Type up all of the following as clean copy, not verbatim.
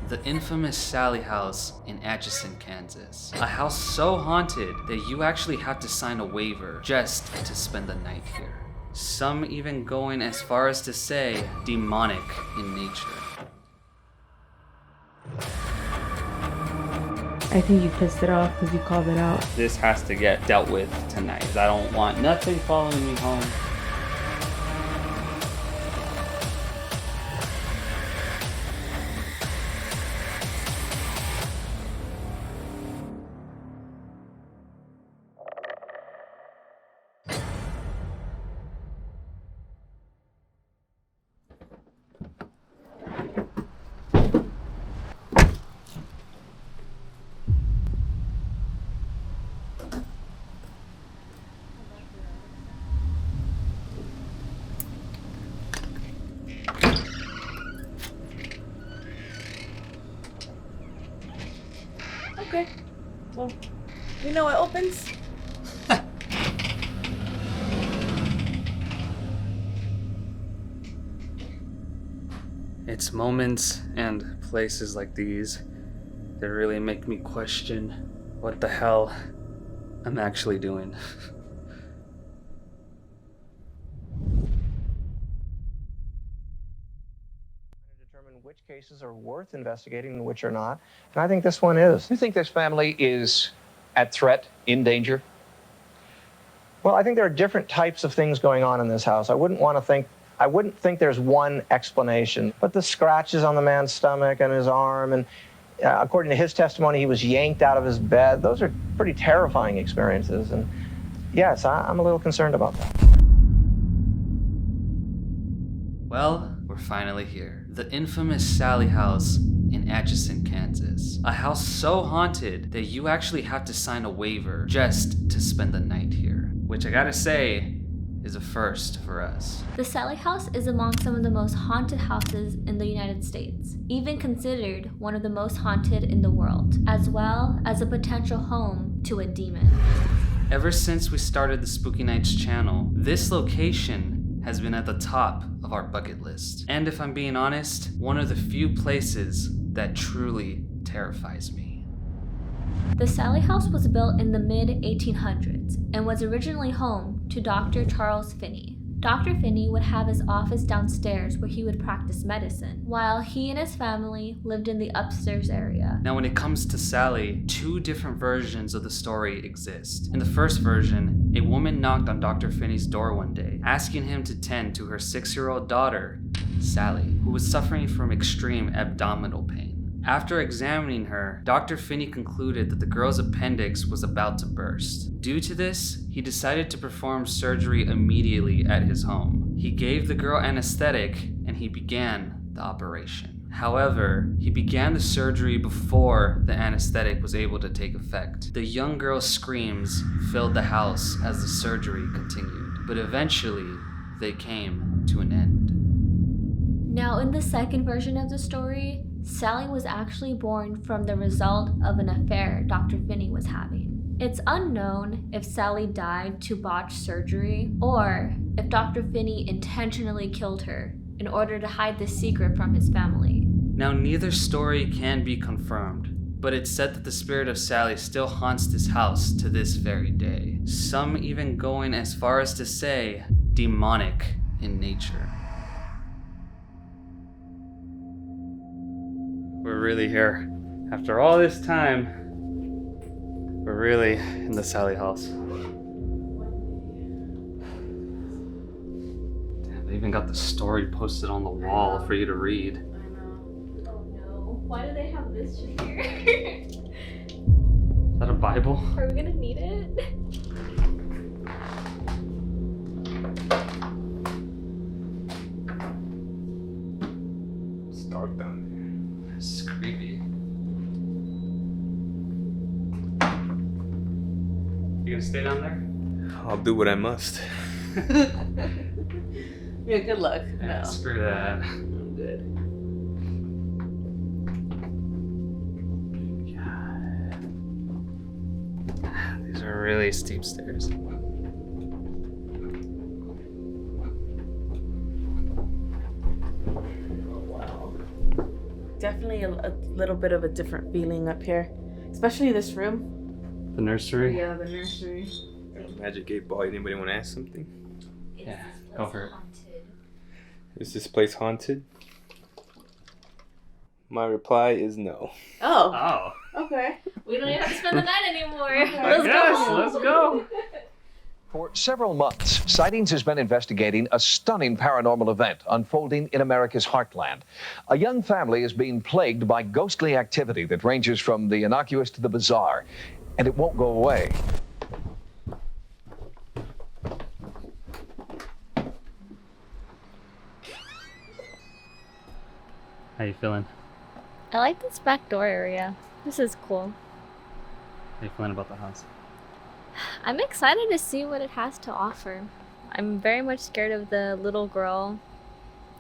the infamous Sallie House in Atchison, Kansas. A house so haunted that you actually have to sign a waiver just to spend the night here. Some even going as far as to say demonic in nature. I think you pissed it off because you called it out. This has to get dealt with tonight. I don't want nothing following me home. Okay. Well, you know it opens. It's moments and places like these that really make me question what the hell I'm actually doing. Determine which cases are worth investigating and which are not. And I think this one is. You think this family is at threat, in danger? Well, I think there are different types of things going on in this house. I wouldn't think there's one explanation. But the scratches on the man's stomach and his arm, and according to his testimony, he was yanked out of his bed. Those are pretty terrifying experiences. And yes, I'm a little concerned about that. Well, we're finally here. The infamous Sallie House in Atchison, Kansas. A house so haunted that you actually have to sign a waiver just to spend the night here. Which I gotta say, is a first for us. The Sallie House is among some of the most haunted houses in the United States, even considered one of the most haunted in the world, as well as a potential home to a demon. Ever since we started the Spooky Nights channel, this location has been at the top of our bucket list. And if I'm being honest, one of the few places that truly terrifies me. The Sallie House was built in the mid-1800s and was originally home to Dr. Charles Finney. Dr. Finney would have his office downstairs where he would practice medicine, while he and his family lived in the upstairs area. Now when it comes to Sallie, two different versions of the story exist. In the first version, a woman knocked on Dr. Finney's door one day, asking him to tend to her 6-year-old daughter, Sallie, who was suffering from extreme abdominal pain. After examining her, Dr. Finney concluded that the girl's appendix was about to burst. Due to this, he decided to perform surgery immediately at his home. He gave the girl anesthetic and he began the operation. However, he began the surgery before the anesthetic was able to take effect. The young girl's screams filled the house as the surgery continued, but eventually they came to an end. Now, in the second version of the story, Sallie was actually born from the result of an affair Dr. Finney was having. It's unknown if Sallie died to botch surgery or if Dr. Finney intentionally killed her in order to hide the secret from his family. Now, neither story can be confirmed, but it's said that the spirit of Sallie still haunts this house to this very day. Some even going as far as to say demonic in nature. We're really here. After all this time, we're really in the Sallie House. Damn, they even got the story posted on the wall for you to read. I know. Oh no. Why do they have this shit here? Is that a Bible? Are we gonna need it? It's dark down there. It's creepy. You gonna stay down there? I'll do what I must. Yeah, good luck. Yeah, No. screw that. I'm good. God. These are really steep stairs. definitely a little bit of a different feeling up here, especially this room. The nursery? Yeah, the nursery. Magic 8 Ball. Anybody want to ask something? Yeah, go for it. Is this place haunted? My reply is no. Oh, Oh. okay. We don't even have to spend the night anymore. Let's go. For several months, Sightings has been investigating a stunning paranormal event unfolding in America's heartland. A young family is being plagued by ghostly activity that ranges from the innocuous to the bizarre, and it won't go away. How you feeling? I like this back door area. This is cool. How you feeling about the house? I'm excited to see what it has to offer. I'm very much scared of the little girl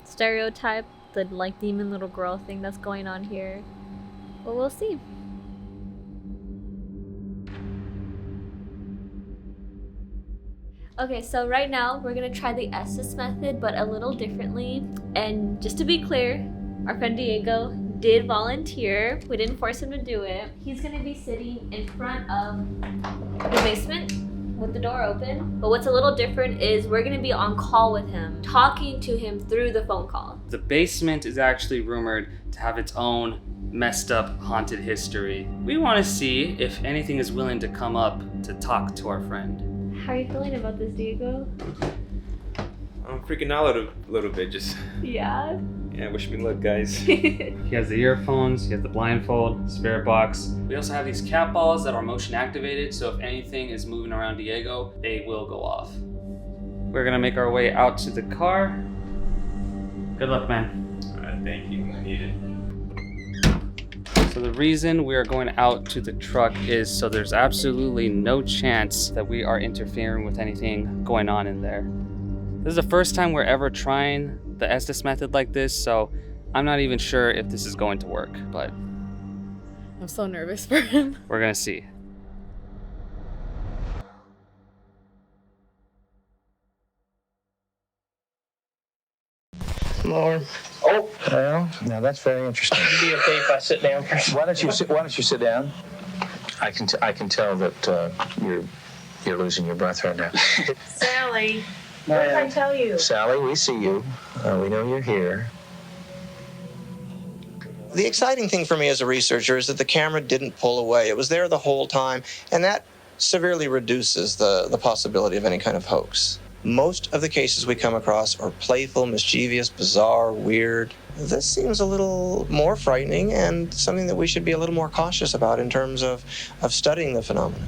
stereotype, the like demon little girl thing that's going on here. But we'll see. Okay, so right now we're gonna try the Estes method, but a little differently. And just to be clear, our friend Diego did volunteer. We didn't force him to do it. He's gonna be sitting in front of the basement with the door open. But what's a little different is we're gonna be on call with him, talking to him through the phone call. The basement is actually rumored to have its own messed up haunted history. We want to see if anything is willing to come up to talk to our friend. How are you feeling about this, Diego? I'm freaking out a little bit. Just Yeah. yeah. Wish me luck, guys. He has the earphones, he has the blindfold, spirit box. We also have these cat balls that are motion activated, so if anything is moving around Diego, they will go off. We're gonna make our way out to the car. Good luck, man. Alright, thank you. I need it. So the reason we are going out to the truck is so there's absolutely no chance that we are interfering with anything going on in there. This is the first time we're ever trying the Estes method like this, so I'm not even sure if this is going to work, but I'm so nervous for him. we're gonna see. Lord. Oh, well, now that's very interesting. Would it be okay if I sit down for a second? Why don't you sit down? I can tell that you're losing your breath right now. Sally, what did I tell you? Sally, we see you. We know you're here. The exciting thing for me as a researcher is that the camera didn't pull away. It was there the whole time, and that severely reduces the possibility of any kind of hoax. Most of the cases we come across are playful, mischievous, bizarre, weird. This seems a little more frightening and something that we should be a little more cautious about in terms of studying the phenomenon.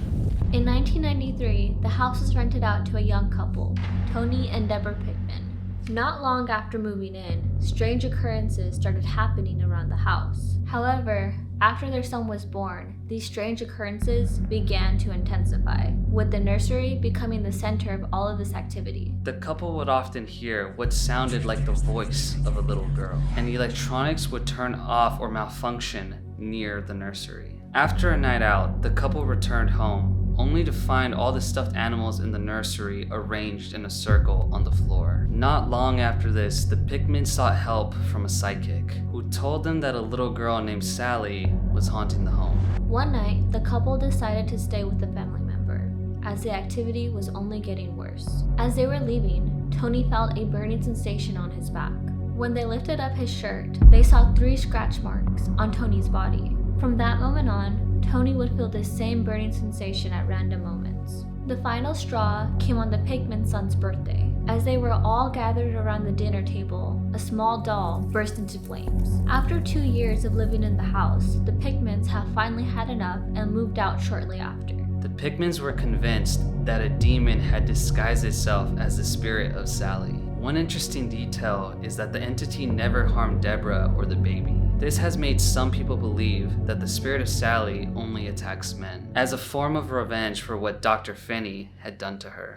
In 1993, the house was rented out to a young couple, Tony and Deborah Pickman. Not long after moving in, strange occurrences started happening around the house. However, after their son was born, these strange occurrences began to intensify, with the nursery becoming the center of all of this activity. The couple would often hear what sounded like the voice of a little girl, and the electronics would turn off or malfunction near the nursery. After a night out, the couple returned home, only to find all the stuffed animals in the nursery arranged in a circle on the floor. Not long after this, the Pickmans sought help from a psychic, who told them that a little girl named Sallie was haunting the home. One night, the couple decided to stay with a family member, as the activity was only getting worse. As they were leaving, Tony felt a burning sensation on his back. When they lifted up his shirt, they saw 3 scratch marks on Tony's body. From that moment on, Tony would feel the same burning sensation at random moments. The final straw came on the Pickman son's birthday. As they were all gathered around the dinner table, a small doll burst into flames. After 2 years of living in the house, the Pickmans have finally had enough and moved out shortly after. The Pickmans were convinced that a demon had disguised itself as the spirit of Sallie. One interesting detail is that the entity never harmed Deborah or the baby. This has made some people believe that the spirit of Sallie only attacks men, as a form of revenge for what Dr. Finney had done to her.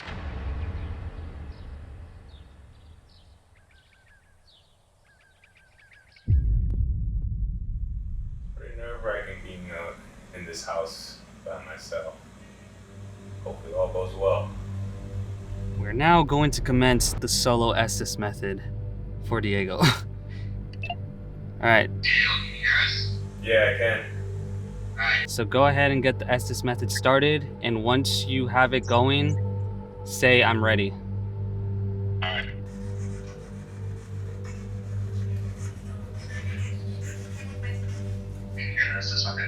Pretty nerve-wracking being in this house by myself. Hopefully all goes well. We're now going to commence the solo Estes method for Diego. Alright. Yeah, I can. So go ahead and get the Estes method started, and once you have it going, say I'm ready.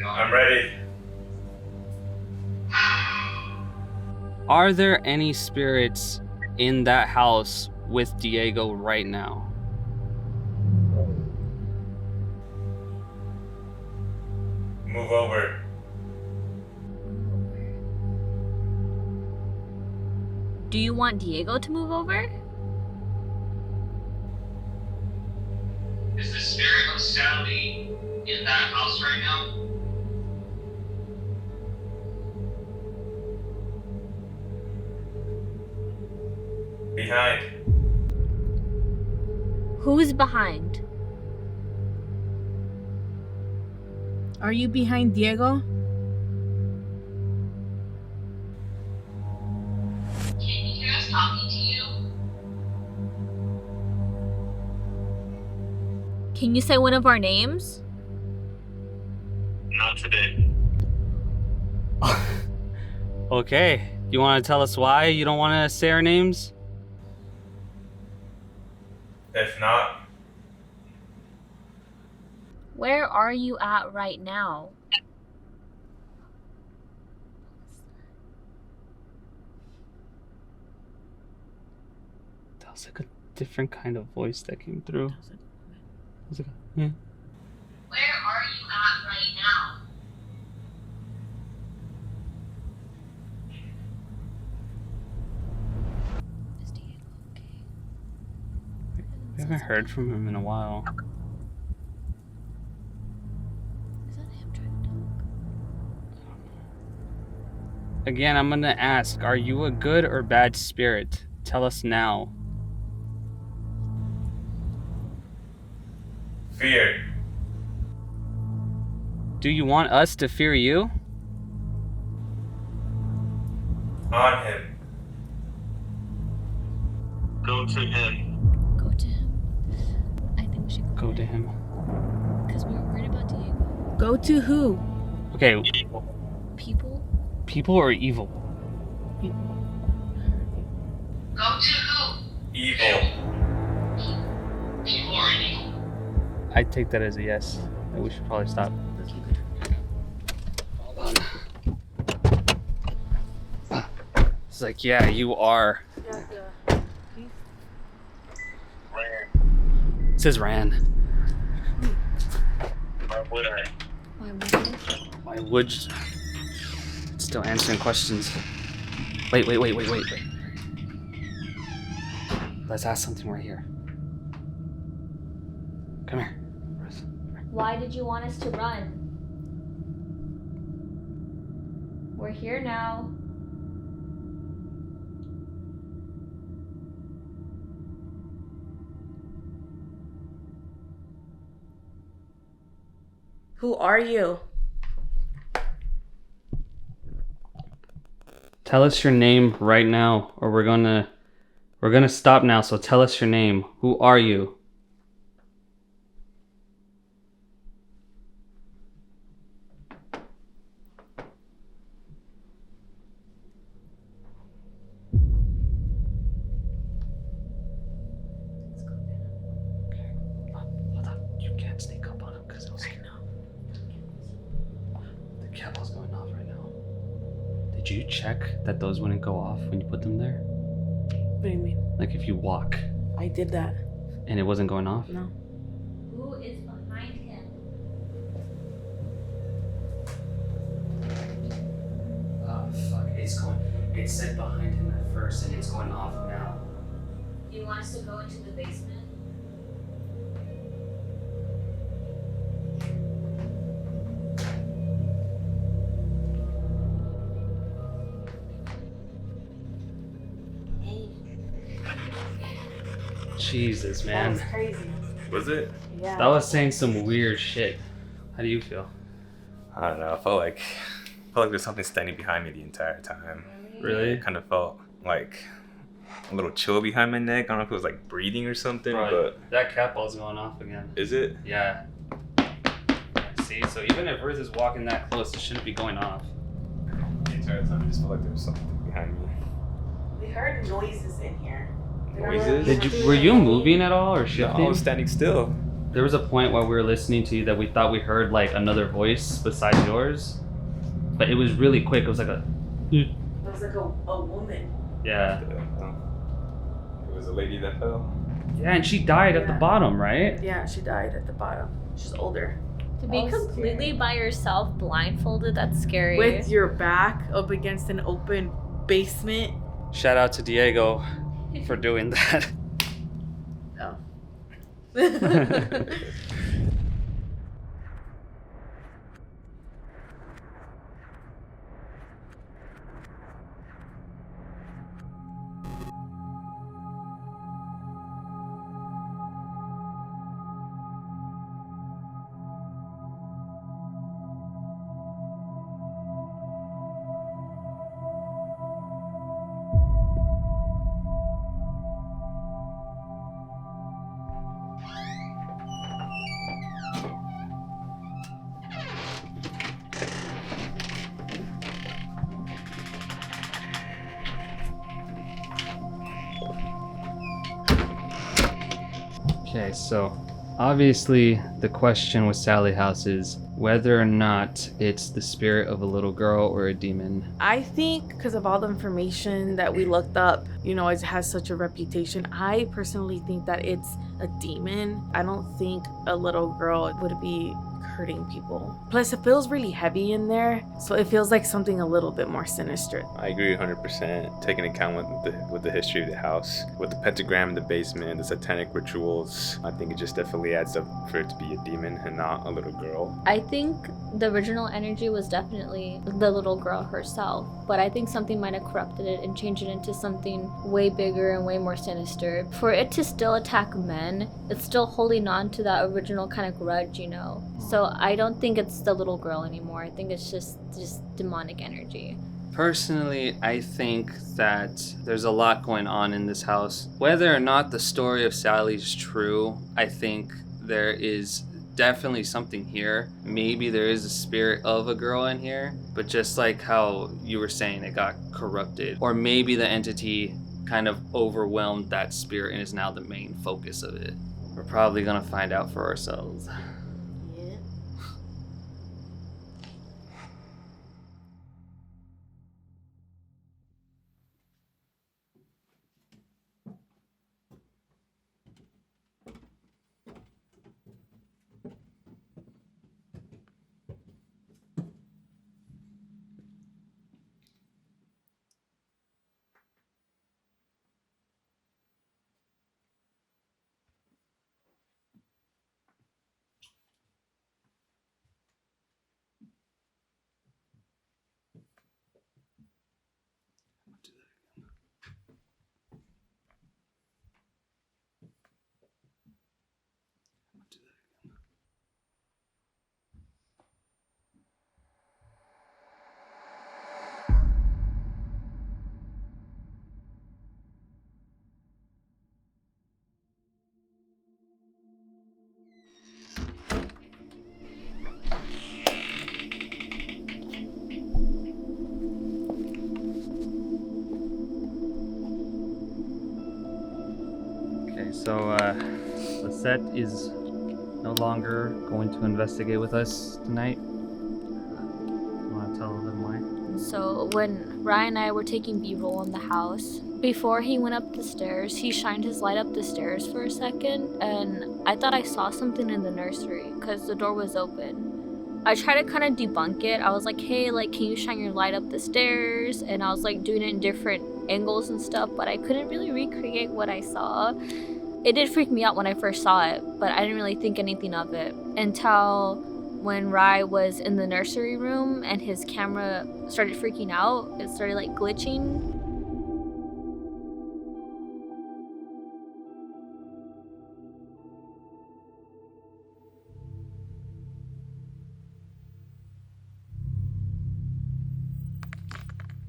I'm ready. Are there any spirits in that house with Diego right now? Move over. Do you want Diego to move over? Is the spirit of Sallie in that house right now? Behind. Who's behind? Are you behind Diego? Can you hear us talking to you? Can you say one of our names? Not today. Okay, you want to tell us why you don't want to say our names? If not, Where are you at right now? That was like a different kind of voice that came through. It was like, yeah. Where are you at right now? Is Diego okay? We haven't heard from him in a while. Is that him trying to talk? Again, I'm gonna ask, are you a good or bad spirit? Tell us now. fear. Do you want us to fear you? On him. Go to him. Go to him. I think we should Go to him. because we were worried about Diego. Go to who? Okay, People? people or evil? Go to who? Evil. People are evil. I take that as a yes. We should probably stop. Hold on. It's like, yeah, you are. It says Ran. Why would I? Why would you? Why would you? Still answering questions. Wait. Let's ask something right here. Come here. Why did you want us to run? We're here now. Who are you? Tell us your name right now, or we're gonna stop now. So tell us your name. Who are you? Hold on. You can't sneak up on him because he'll scare him. The kettle's going off right now. Did you check that those wouldn't go off when you put them there? What do you mean? Like if you walk I did that. and it wasn't going off? No. Who is behind him? Oh fuck, it's going. It said behind him at first and it's going off now. Do you want us to go into the basement? Jesus, That man. was crazy. Was it? Yeah. That was saying some weird shit. How do you feel? I don't know. I felt like there's something standing behind me the entire time. Really? It kind of felt like a little chill behind my neck. I don't know if it was like breathing or something, but That cat ball's going off again. is it? Yeah. See, so even if Ruth is walking that close, it shouldn't be going off. The entire time I just felt like there was something behind me. We heard noises in here. Noises? Were you moving at all or No, shifting? I was standing still. There was a point while we were listening to you that we thought we heard like another voice besides yours, but it was really quick. It was like a. It was like a woman. Yeah. It was a lady that fell. Yeah, and she died at the bottom, right? Yeah, she died at the bottom. She's older. To be completely by yourself, blindfolded, that's scary. With your back up against an open basement. Shout out to Diego for doing that. Oh. Okay, so obviously the question with Sallie House is whether or not it's the spirit of a little girl or a demon. I think because of all the information that we looked up, you know, it has such a reputation. I personally think that it's a demon. I don't think a little girl would be hurting people. Plus, it feels really heavy in there, so it feels like something a little bit more sinister. I agree 100%. Taking account with the history of the house, with the pentagram in the basement, the satanic rituals, I think it just definitely adds up for it to be a demon and not a little girl. I think the original energy was definitely the little girl herself, but I think something might have corrupted it and changed it into something way bigger and way more sinister. For it to still attack men, it's still holding on to that original kind of grudge, you know? So I don't think it's the little girl anymore. I think it's just demonic energy. Personally, I think that there's a lot going on in this house. Whether or not the story of Sally's true, I think there is definitely something here. Maybe there is a spirit of a girl in here, but just like how you were saying, it got corrupted. Or maybe the entity kind of overwhelmed that spirit and is now the main focus of it. We're probably gonna find out for ourselves. So, the set is no longer going to investigate with us tonight. You want to tell them why? So when Rye and I were taking B-roll in the house, before he went up the stairs, he shined his light up the stairs for a second, and I thought I saw something in the nursery because the door was open. I tried to kind of debunk it. I was like, hey, like, can you shine your light up the stairs? And I was like doing it in different angles and stuff, but I couldn't really recreate what I saw. It did freak me out when I first saw it, but I didn't really think anything of it until when Rye was in the nursery room and his camera started freaking out. It started like glitching.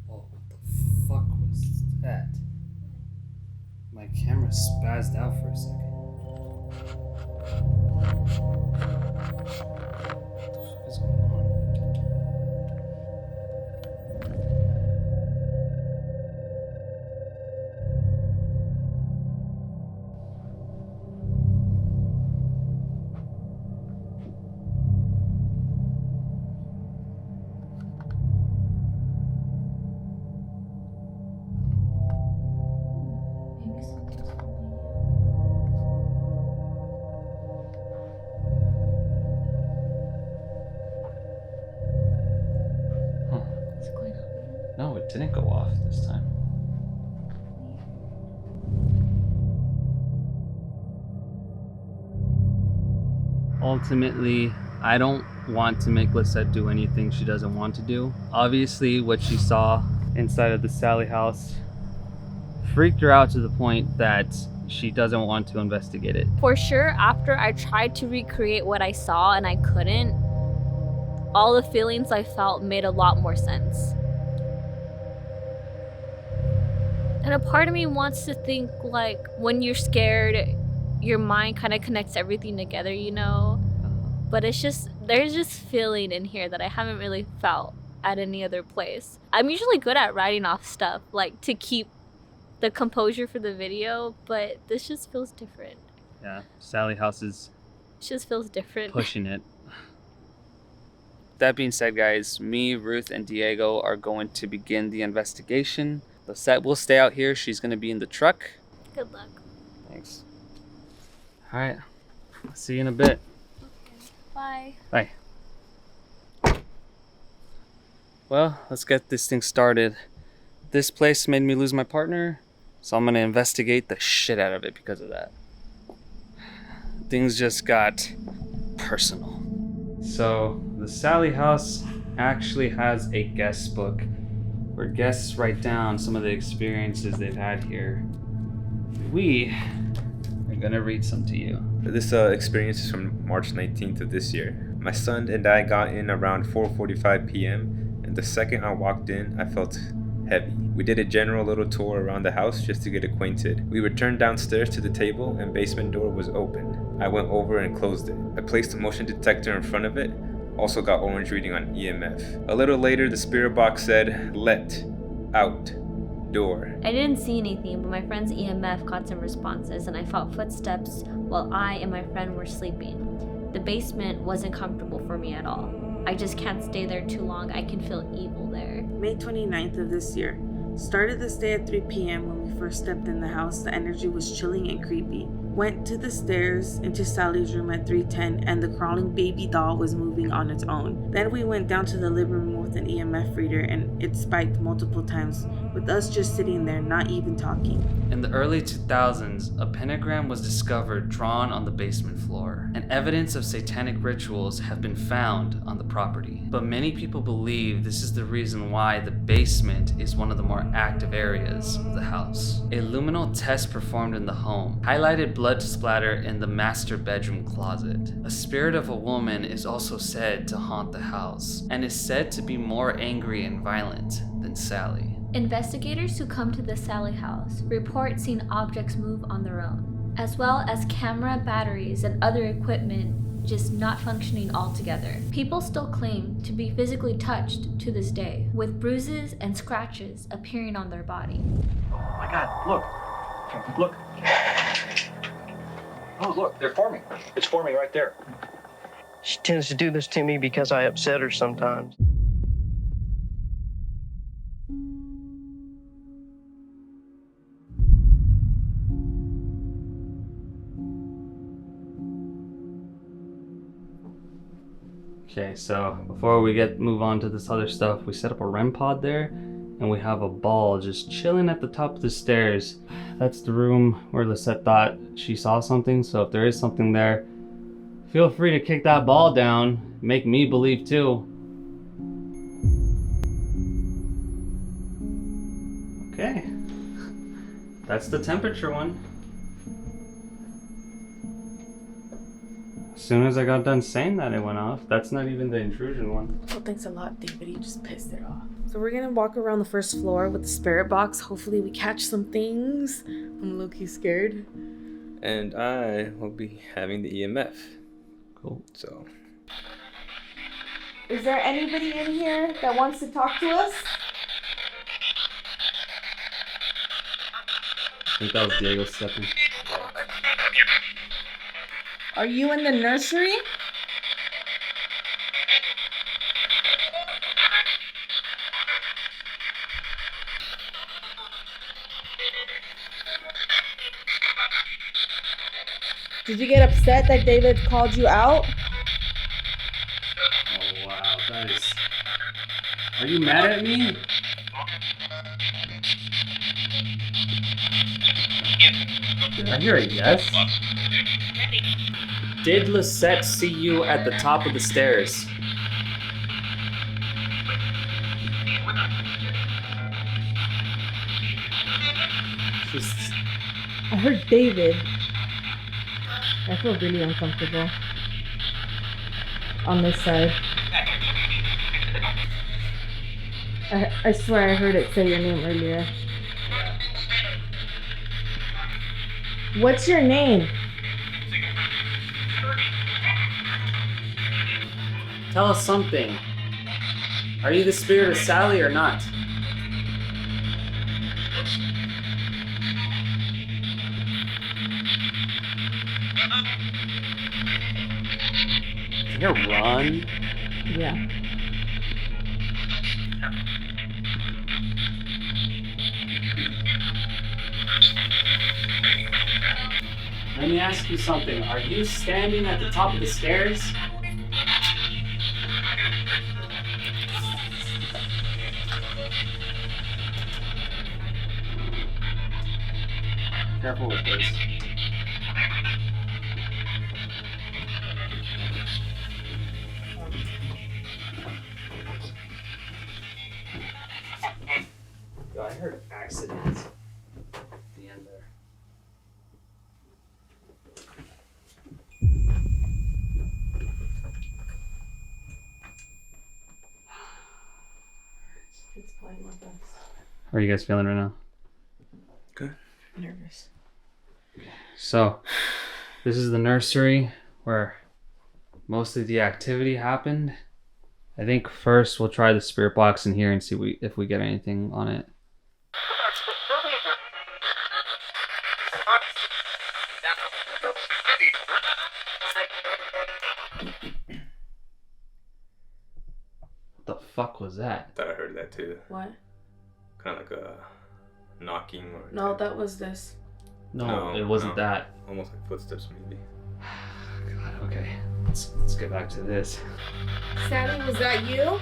Oh, what the fuck was that? My camera spazzed out for a second. It didn't go off this time. Ultimately, I don't want to make Lisette do anything she doesn't want to do. Obviously, what she saw inside of the Sallie house freaked her out to the point that she doesn't want to investigate it. For sure, after I tried to recreate what I saw and I couldn't, all the feelings I felt made a lot more sense. And a part of me wants to think, like, when you're scared, your mind kind of connects everything together, you know? But it's just, there's just feeling in here that I haven't really felt at any other place. I'm usually good at writing off stuff, like, to keep the composure for the video, but this just feels different. Yeah, Sallie House is It just feels different. pushing it. That being said, guys, me, Ruth, and Diego are going to begin the investigation. Lisette will stay out here. She's going to be in the truck. Good luck. Thanks. All right. See you in a bit. Bye. Bye. Well, let's get this thing started. This place made me lose my partner, so I'm going to investigate the shit out of it because of that. Things just got personal. So, the Sallie House actually has a guest book where guests write down some of the experiences they've had here. We are gonna read some to you. This experience is from March 19th of this year. My son and I got in around 4:45 p.m. and the second I walked in, I felt heavy. We did a general little tour around the house just to get acquainted. We returned downstairs to the table and basement door was open. I went over and closed it. I placed a motion detector in front of it. Also got orange reading on EMF. A little later, the spirit box said, "Let out door." I didn't see anything, but my friend's EMF got some responses and I felt footsteps while I and my friend were sleeping. The basement wasn't comfortable for me at all. I just can't stay there too long. I can feel evil there. May 29th of this year. Started this day at 3 p.m. when we first stepped in the house. The energy was chilling and creepy. Went to the stairs into Sallie's room at 3:10 and the crawling baby doll was moving on its own. Then we went down to the living room with an EMF reader and it spiked multiple times with us just sitting there not even talking. In the early 2000s, a pentagram was discovered drawn on the basement floor, and evidence of satanic rituals have been found on the property. But many people believe this is the reason why the basement is one of the more active areas of the house. A luminal test performed in the home highlighted blood splatter in the master bedroom closet. A spirit of a woman is also said to haunt the house, and is said to be more angry and violent than Sallie. Investigators who come to the Sallie house report seeing objects move on their own, as well as camera batteries and other equipment just not functioning altogether. People still claim to be physically touched to this day, with bruises and scratches appearing on their body. Oh my God, look. Look. Oh, look, they're forming. It's forming right there. She tends to do this to me because I upset her sometimes. Okay, so before we move on to this other stuff, we set up a REM pod there, and we have a ball just chilling at the top of the stairs. That's the room where Lisette thought she saw something, so if there is something there, feel free to kick that ball down. Make me believe too. Okay, that's the temperature one. As soon as I got done saying that, it went off. That's not even the intrusion one. Well, thanks a lot, David. You just pissed it off. So we're gonna walk around the first floor with the spirit box. Hopefully we catch some things. I'm low-key scared. And I will be having the EMF. Cool. So. Is there anybody in here that wants to talk to us? I think that was Diego stepping. Are you in the nursery? Did you get upset that David called you out? Oh wow, that is... Are you mad at me? Did I hear a yes? Did Lisette see you at the top of the stairs? She's... I heard David. I feel really uncomfortable on this side. I swear I heard it say your name earlier. What's your name? Tell us something. Are you the spirit of Sallie or not? Can you run? Yeah. Let me ask you something. Are you standing at the top of the stairs? Careful with this. Yo, I heard accidents at the end there. It's playing with us. How are you guys feeling right now? Good. Nervous. So, this is the nursery where most of the activity happened. I think first we'll try the spirit box in here and see if we get anything on it. What the fuck was that? Thought I heard that too. What? Kind of like a knocking or. No, that was this. No, it wasn't that. Almost like footsteps, maybe. God, okay. Let's get back to this. Sallie, was that you?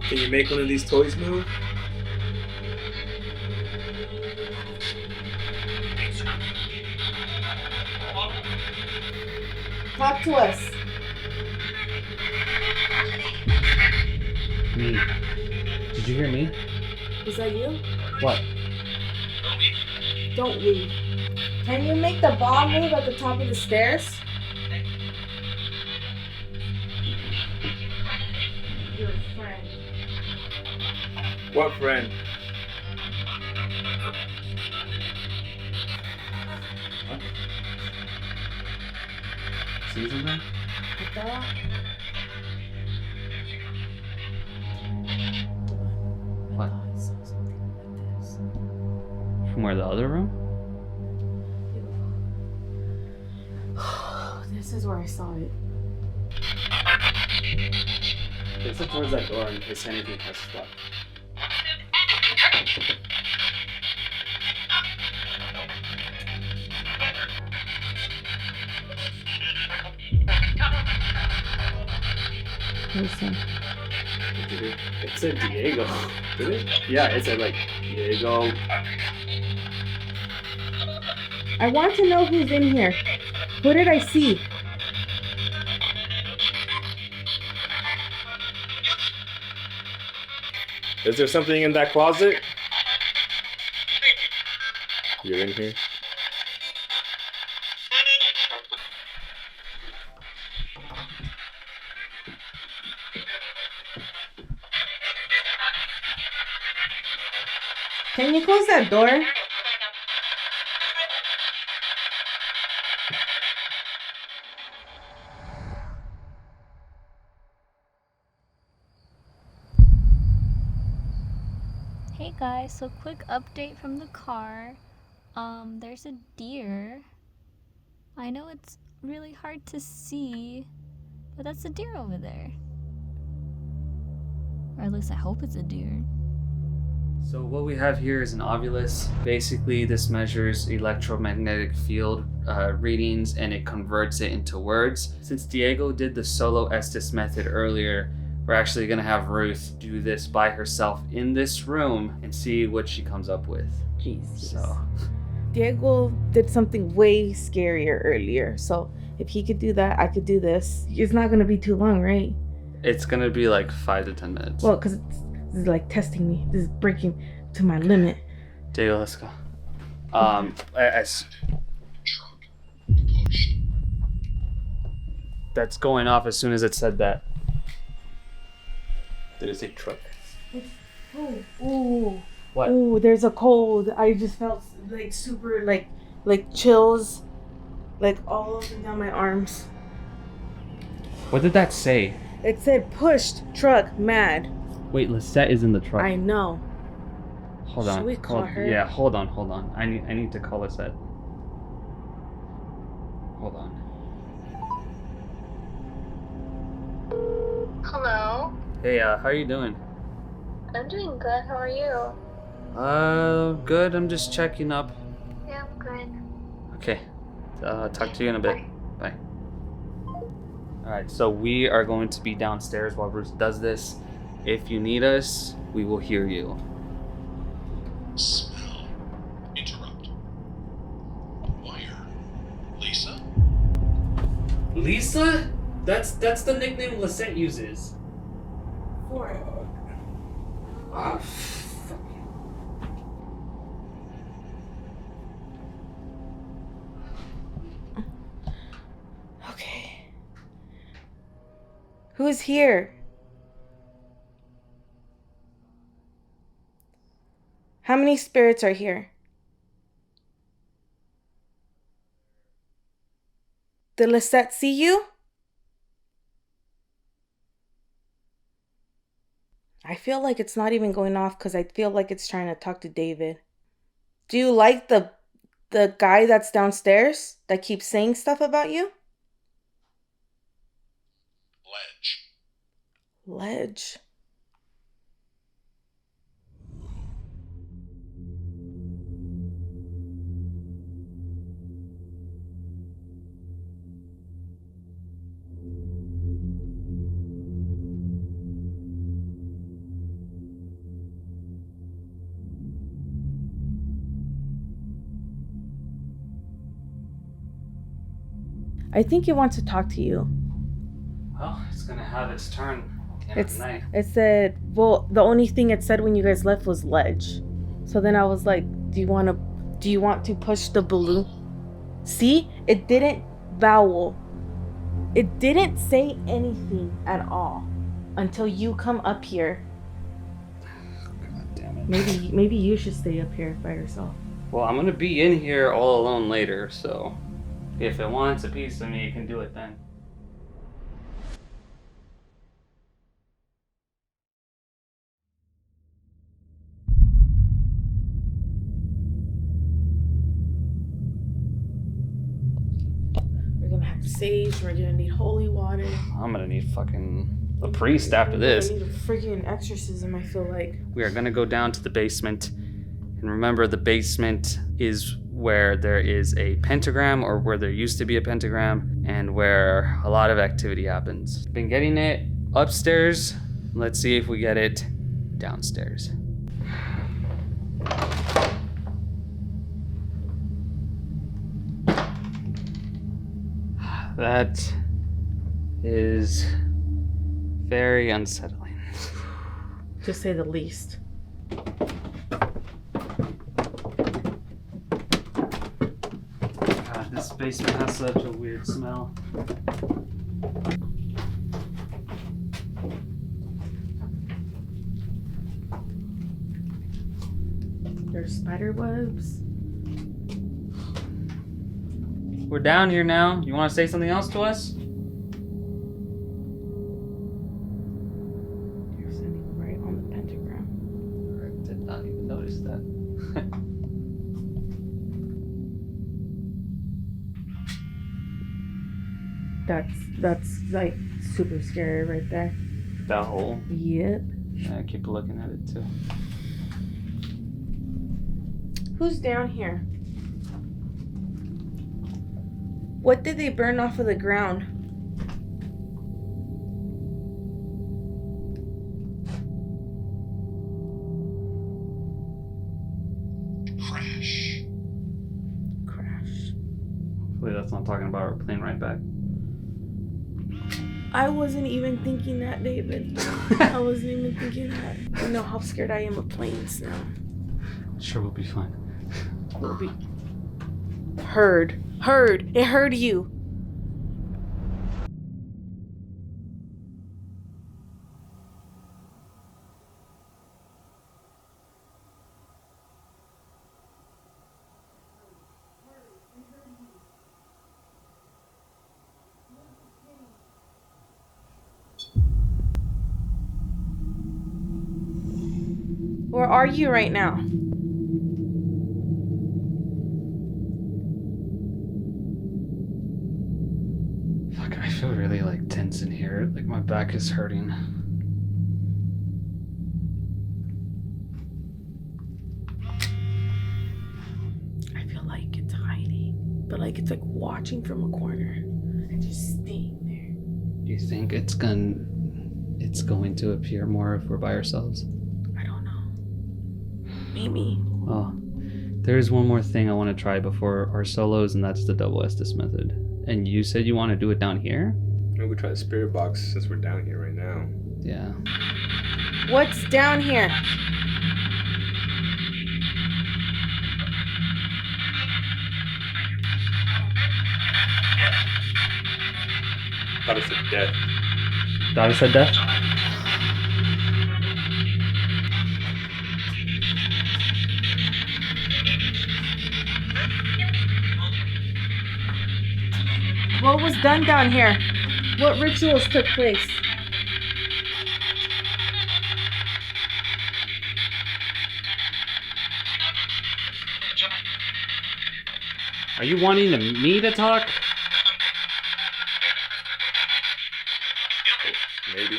Can you make one of these toys move? Talk to us. Me. Did you hear me? Was that you? What? Don't leave. Can you make the ball move at the top of the stairs? Your friend. What friend? See something? What? From where, the other room? This is where I saw it. Face it towards that door in case anything has stuck. Listen. It said Diego. Did it? Yeah, it said like Diego. I want to know who's in here. Who did I see? Is there something in that closet? You're in here? Can you close that door? Hey guys, so quick update from the car. There's a deer. I know it's really hard to see, but that's a deer over there. Or at least I hope it's a deer. So what we have here is an ovulus. Basically, this measures electromagnetic field readings and it converts it into words. Since Diego did the solo Estes method earlier, We're actually gonna have Ruth do this by herself in this room and see what she comes up with. Jeez. So, Diego did something way scarier earlier. So if he could do that, I could do this. It's not gonna be too long, right? it's gonna be like 5 to 10 minutes. Well, because this is like testing me. This is breaking to my limit. Diego, let's go. That's going off as soon as it said that. Did it say truck? Ooh. What? Ooh, there's a cold. I just felt like super like chills, like all up and down my arms. What did that say? It said pushed truck mad. Wait, Lisette is in the truck. I know. Hold on. Should we call her? Yeah, hold on. I need to call Lisette. Hold on. Hello. Hey, how are you doing? I'm doing good. How are you? Good. I'm just checking up. Yeah, I'm good. Okay. Talk to you in a bit. Bye. Alright, so we are going to be downstairs while Bruce does this. If you need us, we will hear you. Smell. Interrupt. Wire. Lisa? Lisa? That's the nickname Lisette uses. Ah, fuck. Okay. Who's here? How many spirits are here? Did Lisette see you? I feel like it's not even going off because I feel like it's trying to talk to David. Do you like the guy that's downstairs that keeps saying stuff about you? Ledge. I think it wants to talk to you. Well, it's gonna have its turn at the end of the night. It said, well, the only thing it said when you guys left was ledge. So then I was like, do you want to push the balloon? See? It didn't vowel. It didn't say anything at all until you come up here. God damn it. Maybe you should stay up here by yourself. Well, I'm gonna be in here all alone later, so if it wants a piece of me, it can do it then. We're gonna have sage. We're gonna need holy water. I'm gonna need fucking a priest after this. I need a freaking exorcism, I feel like. We are gonna go down to the basement. And remember, the basement is where there is a pentagram, or where there used to be a pentagram, and where a lot of activity happens. Been getting it upstairs. Let's see if we get it downstairs. That is very unsettling. To say the least. God, this basement has such a weird smell. There's spider webs. We're down here now. You want to say something else to us? You're sitting right on the pentagram. I did not even notice that. That's like super scary right there. That hole? Yep. Yeah, I keep looking at it too. Who's down here? What did they burn off of the ground? Hopefully that's not talking about our plane ride back. I wasn't even thinking that, David. I wasn't even thinking that. You know how scared I am of planes now. Sure, we'll be fine. We'll be... Heard. It heard you. Where are you right now? Fuck, I feel really like tense in here. Like my back is hurting. I feel like it's hiding, but like it's like watching from a corner and just staying there. Do you think it's going to appear more if we're by ourselves? I don't know. Maybe. Well, there is one more thing I want to try before our solos, and that's the double Estes method. And you said you want to do it down here? Maybe we try the spirit box since we're down here right now. Yeah. What's down here? Thought it said death. Thought it said death? What was done down here? What rituals took place? Are you wanting me to talk? Maybe.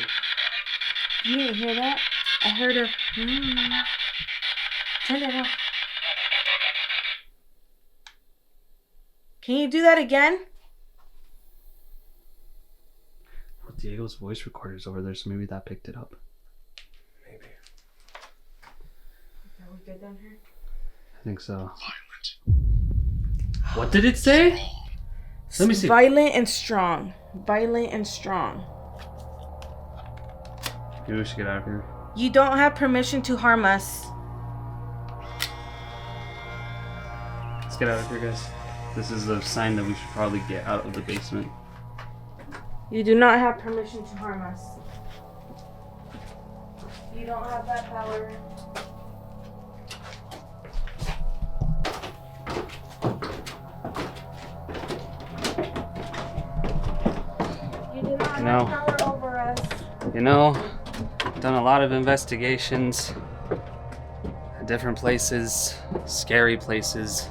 You didn't hear that? I heard her. Turn it off. Can you do that again? Well, Diego's voice recorder's over there, so maybe that picked it up. Maybe. Are we good down here? I think so. What did it say? Let me see. Violent and strong. Violent and strong. Maybe we should get out of here. You don't have permission to harm us. Let's get out of here, guys. This is a sign that we should probably get out of the basement. You do not have permission to harm us. You don't have that power. You do not have power over us. You know, I've done a lot of investigations at different places, scary places.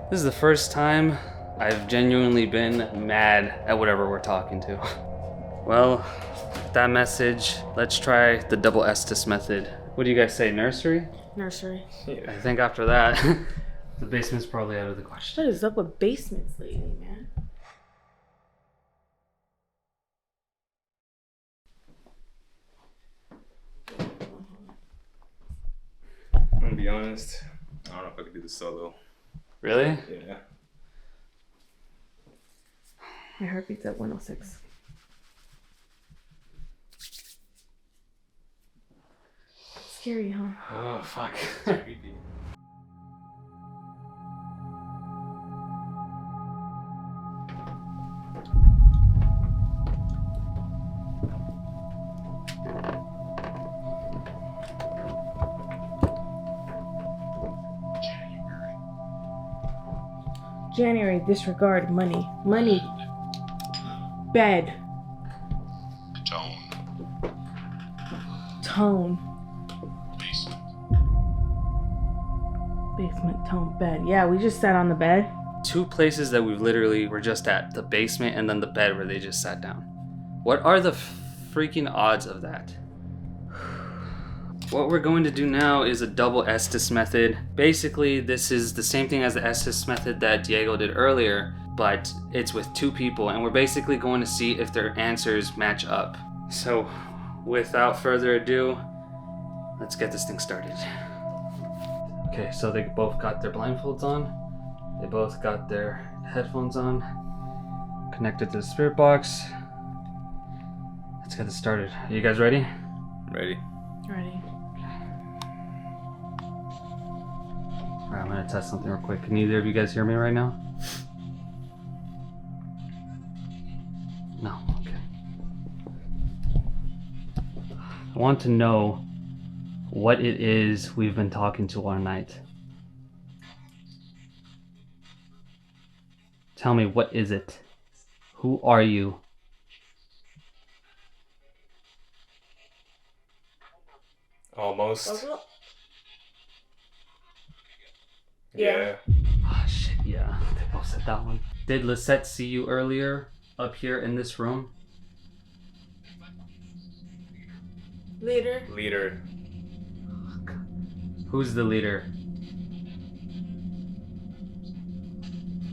This is the first time I've genuinely been mad at whatever we're talking to. Well, with that message, let's try the double Estes method. What do you guys say, nursery? Nursery. I think after that, the basement's probably out of the question. What is up with basements lately, man? I'm gonna be honest, I don't know if I could do the solo. Really? Yeah. My heartbeat's at 106. Scary, huh? Oh, fuck. It's creepy. January, disregard money. Money. Bed. Tone. Basement, tone, bed. Yeah, we just sat on the bed. Two places that we literally were just at, the basement and then the bed where they just sat down. What are the freaking odds of that? What we're going to do now is a double Estes method. Basically, this is the same thing as the Estes method that Diego did earlier, but it's with two people, and we're basically going to see if their answers match up. So, without further ado, let's get this thing started. Okay, so they both got their blindfolds on. They both got their headphones on, connected to the spirit box. Let's get this started. Are you guys ready? Ready. Ready. Alright, I'm gonna test something real quick. Can either of you guys hear me right now? No, okay. I want to know what it is we've been talking to all night. Tell me, what is it? Who are you? Almost. Yeah. Oh shit, yeah. They both said that one. Did Lisette see you earlier up here in this room? Leader. Leader. Who's the leader?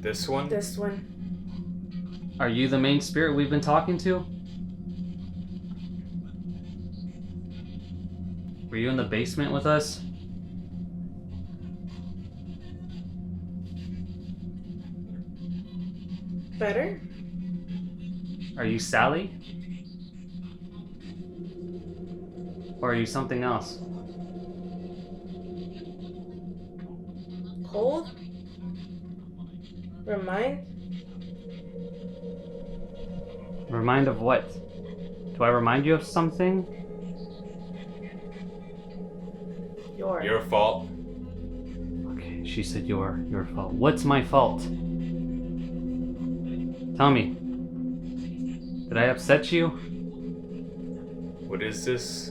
This one? This one. Are you the main spirit we've been talking to? Were you in the basement with us? Better? Are you Sallie? Or are you something else? Cold? Remind? Remind of what? Do I remind you of something? Your fault. Okay, she said your fault. What's my fault? Tell me. Did I upset you? What is this?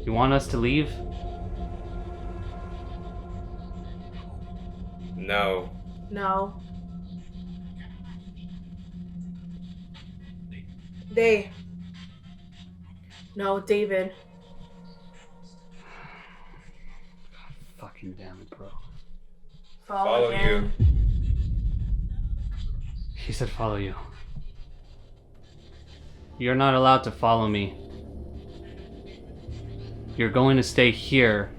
You want us to leave? No. No. They. No, David. Fucking damn it, bro. Follow you. He said follow you. You're not allowed to follow me. You're going to stay here.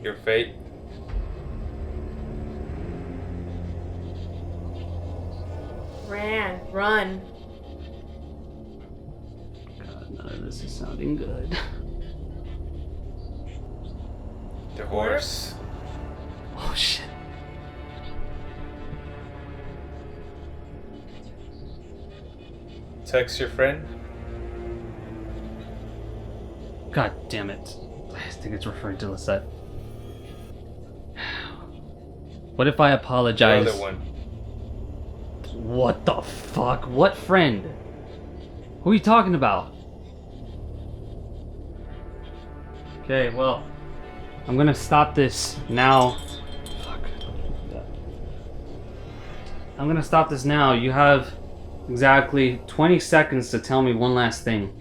Your fate. Run. God, none of this is sounding good. The horse. Oh shit. Text your friend. God damn it. I think it's referring to Lisette. What if I apologize? The other one. What the fuck? What friend? Who are you talking about? Okay, well, I'm gonna stop this now. Fuck. I'm gonna stop this now. You have exactly 20 seconds to tell me one last thing.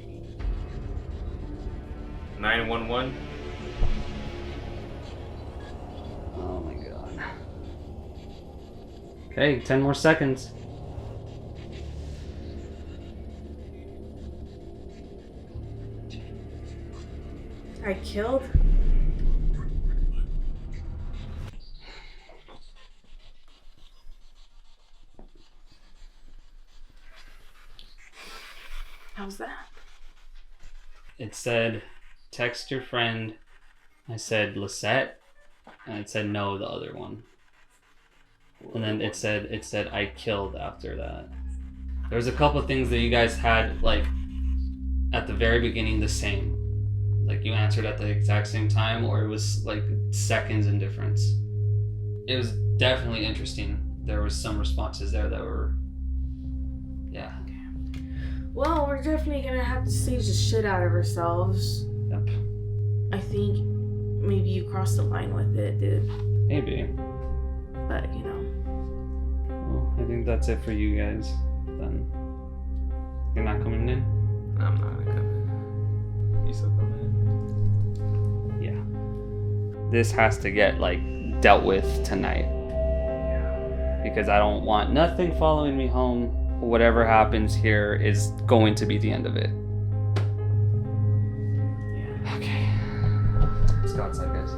911. Oh my god. Okay, 10 more seconds. I killed? How's that? It said, text your friend. I said, Lisette. And it said, no, the other one. And then it said, I killed after that. There was a couple of things that you guys had, like, at the very beginning the same. Like, you answered at the exact same time, or it was, like, seconds in difference. It was definitely interesting. There was some responses there that were, yeah. Well, we're definitely gonna have to stage the shit out of ourselves. Yep. I think maybe you crossed the line with it, dude. Maybe. But, you know. Well, I think that's it for you guys, then. You're not coming in? I'm not gonna come in. You still coming in? Yeah. This has to get, like, dealt with tonight. Because I don't want nothing following me home. Whatever happens here is going to be the end of it. Yeah. Okay. Let's go outside, guys.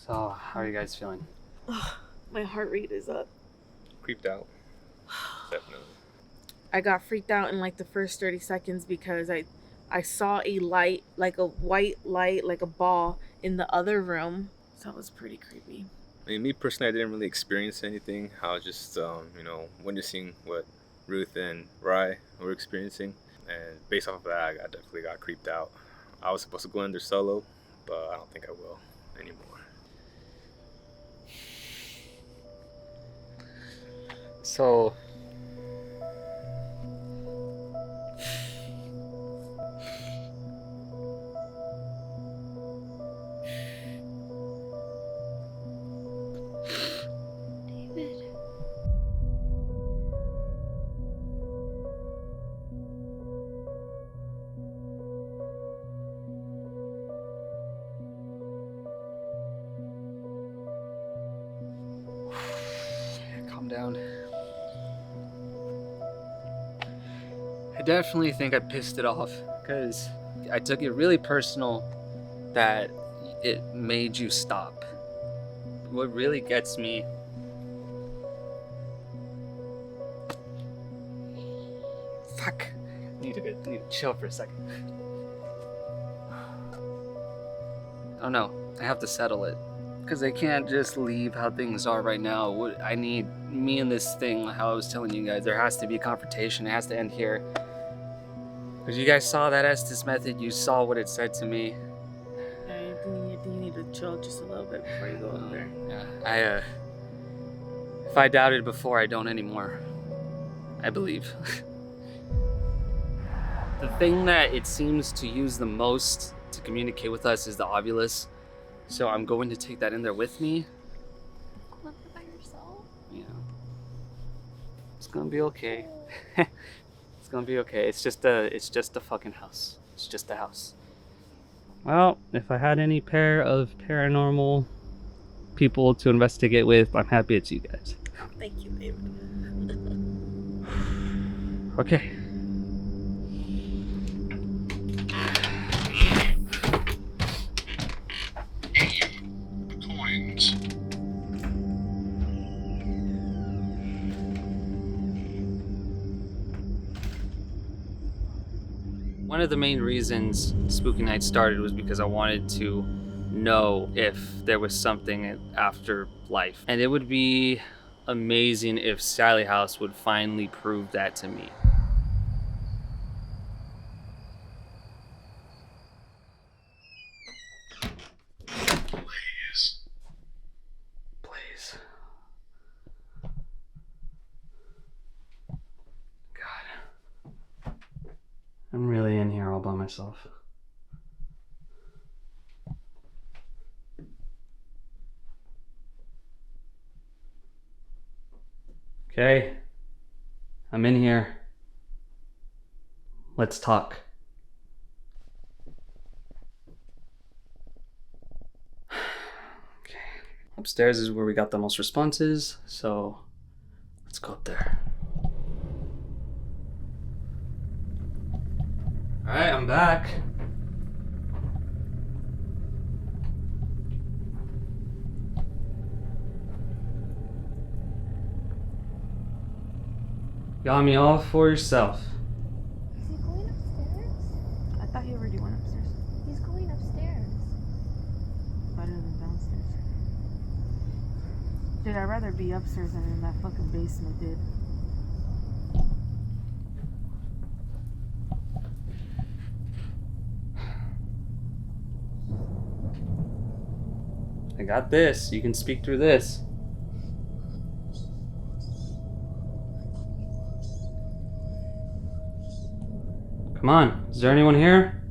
So, how are you guys feeling? My heart rate is up. Creeped out. Definitely. I got freaked out in like the first 30 seconds because I saw a light, like a white light, like a ball in the other room. So it was pretty creepy. I mean, me personally, I didn't really experience anything. I was just, witnessing what Ruth and Rye were experiencing. And based off of that, I definitely got creeped out. I was supposed to go in there solo, but I don't think I will anymore. So, David. calm down. I definitely think I pissed it off because I took it really personal that it made you stop. What really gets me fuck. I need to chill for a second. Oh no, I have to settle it. Because I can't just leave how things are right now. I need me and this thing, how I was telling you guys, there has to be a confrontation. It has to end here. Because you guys saw that Estes method, you saw what it said to me. Yeah, you need to chill just a little bit before you go in there. Yeah, if I doubted before, I don't anymore. I believe. The thing that it seems to use the most to communicate with us is the ovulus. So I'm going to take that in there with me. Live by yourself? Yeah. It's gonna be okay. It's gonna be okay. It's just a fucking house. It's just a house. Well, if I had any pair of paranormal people to investigate with, I'm happy it's you guys. Thank you, David. Okay. Coins. One of the main reasons Spooky Nights started was because I wanted to know if there was something after life. And it would be amazing if Sallie House would finally prove that to me. Please. God. I'm really in here all by myself. Okay. I'm in here. Let's talk. Okay. Upstairs is where we got the most responses, so let's go up there. Alright, I'm back. Got me all for yourself. Is he going upstairs? I thought he already went upstairs. He's going upstairs. Better than downstairs. Dude, I'd rather be upstairs than in that fucking basement, dude. I got this. You can speak through this. Come on. Is there anyone here?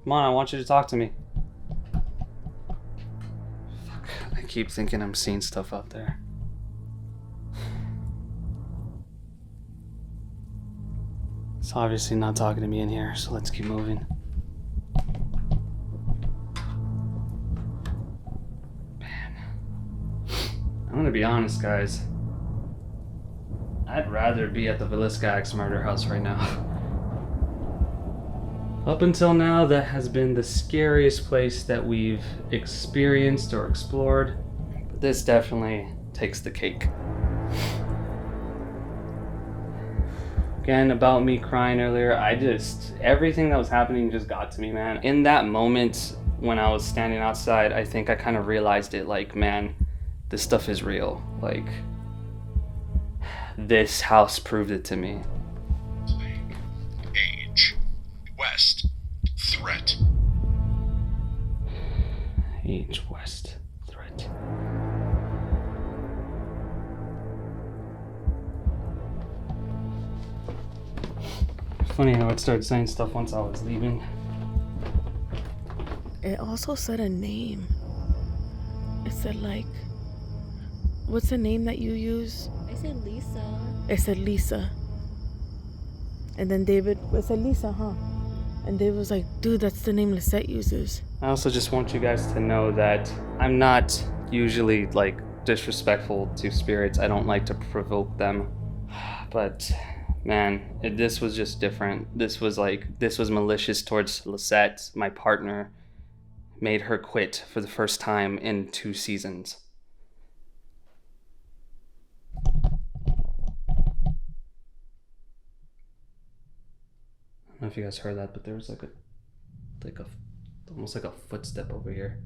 Come on, I want you to talk to me. Fuck. I keep thinking I'm seeing stuff out there. It's obviously not talking to me in here, so let's keep moving. Man. I'm gonna be honest, guys. I'd rather be at the Villiscax murder house right now. Up until now, that has been the scariest place that we've experienced or explored. But this definitely takes the cake. Again, about me crying earlier, everything that was happening just got to me, man. In that moment, when I was standing outside, I think I kind of realized it, like, man, this stuff is real. Like, this house proved it to me. Age. West. Threat. Age, West, threat. Funny how it started saying stuff once I was leaving. It also said a name. It said, like, what's the name that you use? I said Lisa. It said Lisa. And then David, it said Lisa, huh? And David was like, dude, that's the name Lisette uses. I also just want you guys to know that I'm not usually, like, disrespectful to spirits. I don't like to provoke them. But, man, this was just different. This was malicious towards Lisette, my partner. Made her quit for the first time in 2 seasons. I don't know if you guys heard that, but there was almost like a footstep over here.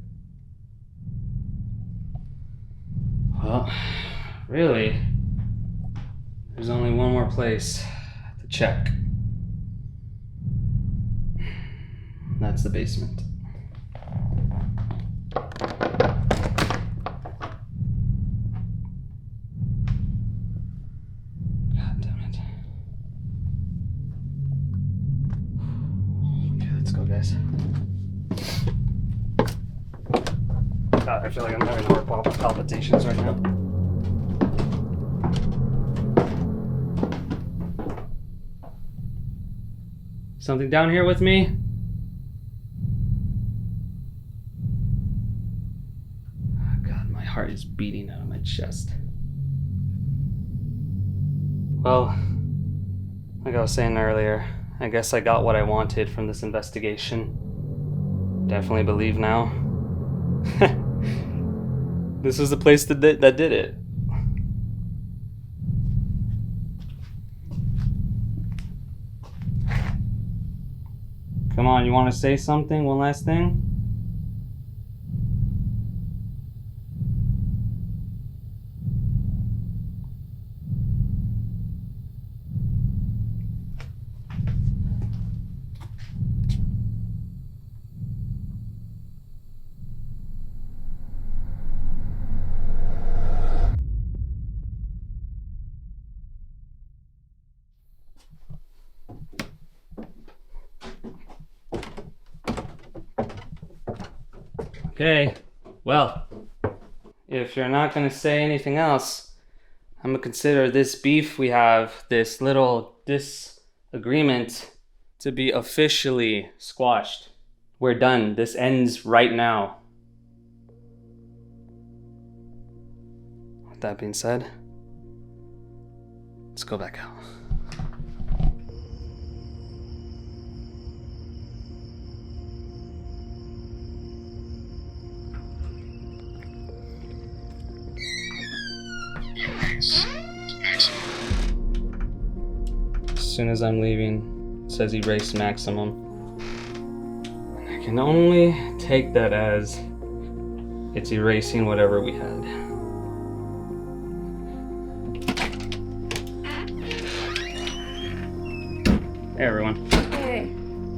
Well, really, there's only one more place to check. That's the basement. God damn it. Okay, let's go, guys. God, I feel like I'm having heart palpitations right now. Something down here with me? Oh God, my heart is beating out of my chest. Well, like I was saying earlier, I guess I got what I wanted from this investigation. Definitely believe now. This was the place that did it. Come on, you want to say something? One last thing? Okay, well, if you're not going to say anything else, I'm going to consider this beef we have, this little disagreement, to be officially squashed. We're done. This ends right now. With that being said, let's go back out. As soon as I'm leaving, it says erase maximum. And I can only take that as it's erasing whatever we had. Hey everyone. Hey,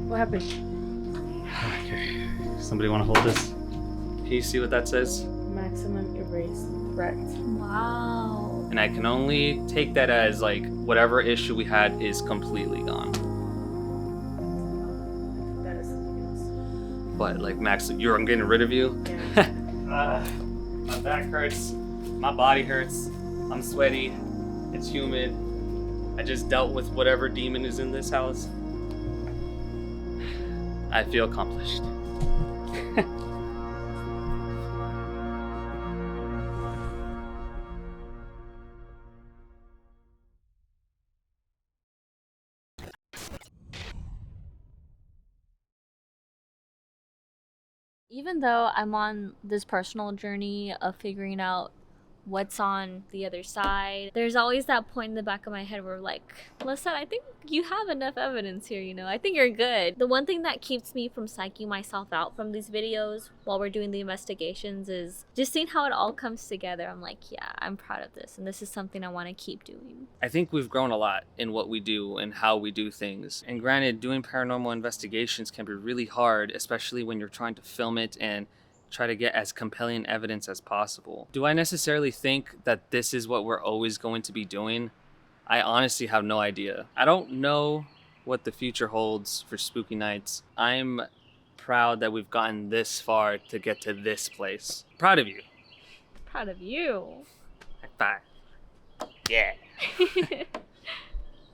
what happened? Okay. Somebody want to hold this? Can you see what that says? Maximum erase threat. Wow. And I can only take that as, like, whatever issue we had is completely gone. That is something else. But, like, Max, I'm getting rid of you? Yeah. My back hurts. My body hurts. I'm sweaty. It's humid. I just dealt with whatever demon is in this house. I feel accomplished. Even though I'm on this personal journey of figuring out what's on the other side, there's always that point in the back of my head where like, listen, I think you have enough evidence here, you know, I think you're good. The one thing that keeps me from psyching myself out from these videos while we're doing the investigations is just seeing how it all comes together. I'm like, yeah, I'm proud of this, and this is something I want to keep doing. I think we've grown a lot in what we do and how we do things. And granted, doing paranormal investigations can be really hard, especially when you're trying to film it and try to get as compelling evidence as possible. Do I necessarily think that this is what we're always going to be doing? I honestly have no idea. I don't know what the future holds for Spooky Nights. I'm proud that we've gotten this far to get to this place. Proud of you. Proud of you. High five. Yeah.